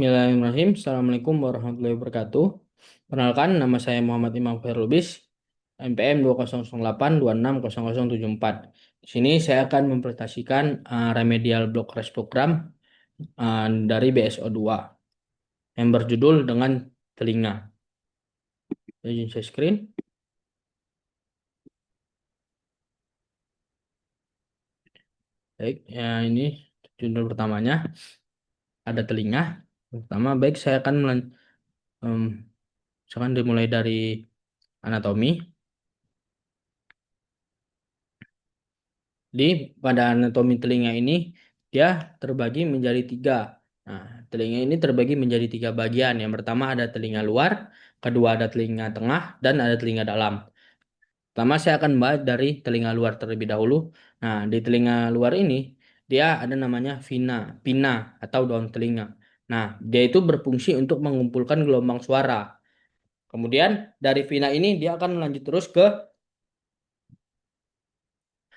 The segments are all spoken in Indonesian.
Bismillahirrahmanirrahim. Assalamualaikum warahmatullahi wabarakatuh. Perkenalkan, nama saya Muhammad Imam Khairul Lubis, NPM 2008260074. Di sini saya akan mempresentasikan remedial block rest program dari BSO2 yang berjudul dengan telinga. Izin share screen. Baik, ya ini judul pertamanya ada telinga. Pertama, baik saya akan em, misalkan dimulai dari anatomi. Di pada anatomi telinga ini dia terbagi menjadi tiga. Nah, telinga ini terbagi menjadi tiga bagian. Yang pertama ada telinga luar, kedua ada telinga tengah, dan ada telinga dalam. Pertama saya akan bahas dari telinga luar terlebih dahulu. Nah, di telinga luar ini dia ada namanya pina atau daun telinga. Nah, dia itu berfungsi untuk mengumpulkan gelombang suara. Kemudian dari pina ini dia akan lanjut terus ke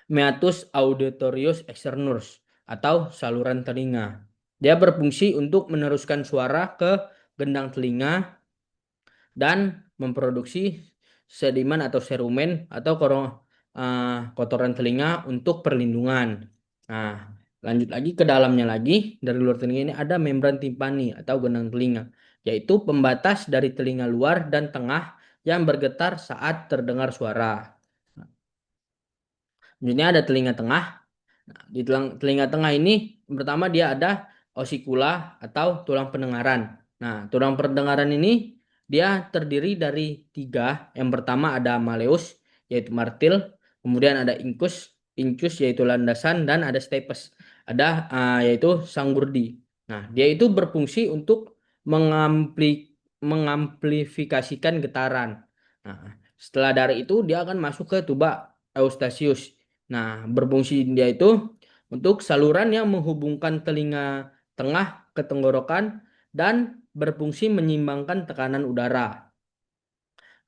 meatus auditorius externus atau saluran telinga. Dia berfungsi untuk meneruskan suara ke gendang telinga dan memproduksi sedimen atau serumen atau kotoran telinga untuk perlindungan. Nah, lanjut lagi ke dalamnya lagi, dari luar telinga ini ada membran timpani atau gendang telinga, yaitu pembatas dari telinga luar dan tengah yang bergetar saat terdengar suara. Ini ada telinga tengah. Nah, di telinga tengah ini pertama dia ada osikula atau tulang pendengaran. Nah, tulang pendengaran ini dia terdiri dari tiga. Yang pertama ada malleus yaitu martil, kemudian ada incus yaitu landasan, dan ada stapes ada yaitu sanggurdi. Nah, dia itu berfungsi untuk mengamplifikasikan getaran. Nah, setelah dari itu dia akan masuk ke tuba eustachius. Nah, berfungsi dia itu untuk saluran yang menghubungkan telinga tengah ke tenggorokan dan berfungsi menyeimbangkan tekanan udara.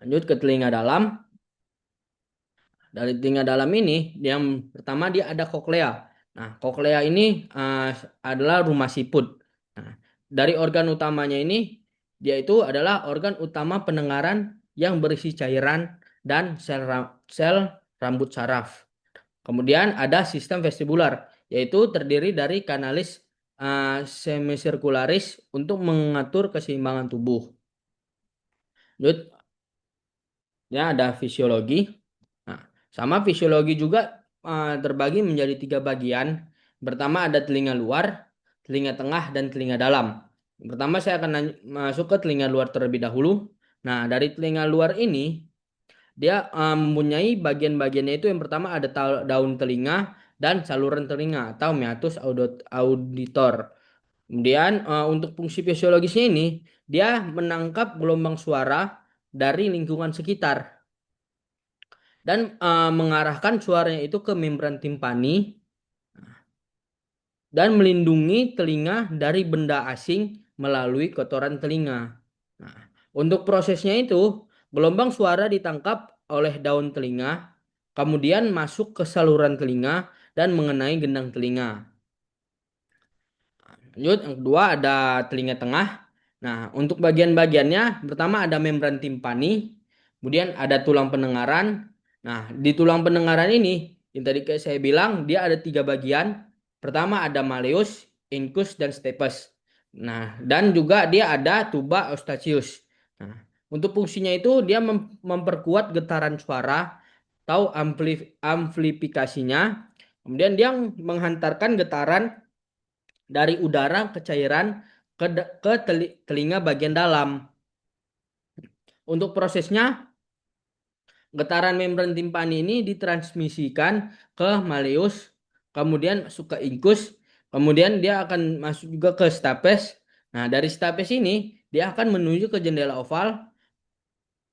Lanjut ke telinga dalam. Dari telinga dalam ini, yang pertama dia ada koklea. Nah, koklea ini adalah rumah siput. Nah, dari organ utamanya ini, dia itu adalah organ utama pendengaran yang berisi cairan dan sel rambut saraf. Kemudian ada sistem vestibular, yaitu terdiri dari kanalis semicircularis untuk mengatur keseimbangan tubuh. Lanjut, ya ada fisiologi. Nah, sama fisiologi juga terbagi menjadi tiga bagian. Pertama ada telinga luar, telinga tengah, dan telinga dalam. Pertama saya akan masuk ke telinga luar terlebih dahulu. Nah, dari telinga luar ini dia mempunyai bagian-bagiannya itu yang pertama ada daun telinga dan saluran telinga atau meatus auditor. Kemudian untuk fungsi fisiologisnya ini dia menangkap gelombang suara dari lingkungan sekitar dan mengarahkan suaranya itu ke membran timpani dan melindungi telinga dari benda asing melalui kotoran telinga. Nah, untuk prosesnya itu gelombang suara ditangkap oleh daun telinga, kemudian masuk ke saluran telinga dan mengenai gendang telinga. Lanjut, yang kedua ada telinga tengah. Nah, untuk bagian-bagiannya, pertama ada membran timpani, kemudian ada tulang pendengaran. Nah, di tulang pendengaran ini, yang tadi kayak saya bilang, dia ada tiga bagian. Pertama ada malleus, incus, dan stapes. Nah, dan juga dia ada tuba eustachius. Nah, untuk fungsinya itu dia memperkuat getaran suara atau amplifikasinya. Kemudian dia menghantarkan getaran dari udara ke cairan ke telinga bagian dalam. Untuk prosesnya, getaran membran timpani ini ditransmisikan ke malleus, kemudian masuk ke incus, kemudian dia akan masuk juga ke stapes. Nah, dari stapes ini dia akan menuju ke jendela oval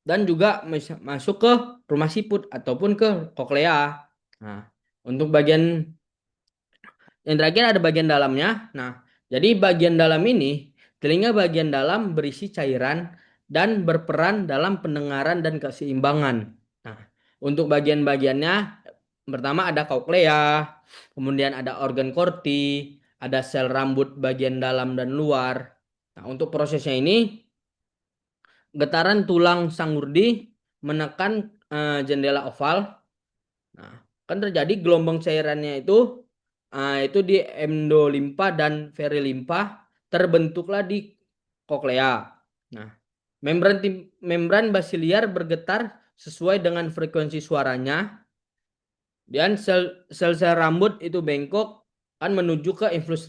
dan juga masuk ke rumah siput ataupun ke koklea. Nah, untuk bagian yang terakhir ada bagian dalamnya. Nah, jadi bagian dalam ini, telinga bagian dalam berisi cairan dan berperan dalam pendengaran dan keseimbangan. Nah, untuk bagian-bagiannya, pertama ada koklea, kemudian ada organ korti, ada sel rambut bagian dalam dan luar. Nah, untuk prosesnya ini, getaran tulang sangurdi menekan jendela oval. Nah, kan terjadi gelombang cairannya itu di endolimfa dan perilimfa terbentuklah di koklea. Nah, membran basiliar bergetar sesuai dengan frekuensi suaranya, dan sel-sel rambut itu bengkok kan menuju ke influx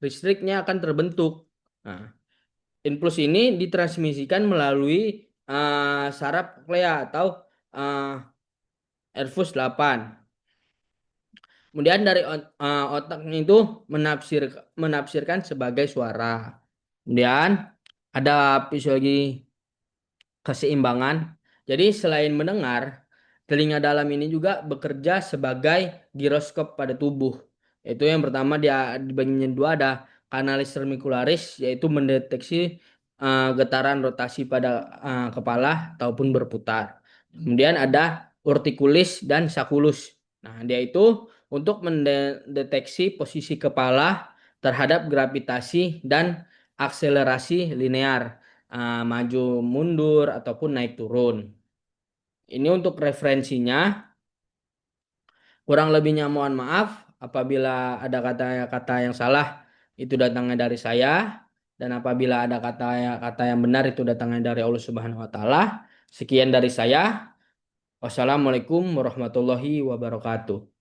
listriknya akan terbentuk. Nah, influx ini ditransmisikan melalui saraf koklea atau uh, Airfus 8. Kemudian dari otaknya itu menafsirkan sebagai suara. Kemudian ada fisiologi keseimbangan. Jadi selain mendengar, telinga dalam ini juga bekerja sebagai giroskop pada tubuh. Itu yang pertama, di bagian dua ada kanalis cervicularis, yaitu mendeteksi getaran rotasi pada kepala ataupun berputar. Kemudian ada urtikulis dan sakulus. Nah, dia itu untuk mendeteksi posisi kepala terhadap gravitasi dan akselerasi linear, maju mundur ataupun naik turun. Ini untuk referensinya. Kurang lebihnya mohon maaf apabila ada kata-kata yang salah, itu datangnya dari saya, dan apabila ada kata-kata yang benar itu datangnya dari Allah Subhanahu wa taala. Sekian dari saya. Wassalamualaikum warahmatullahi wabarakatuh.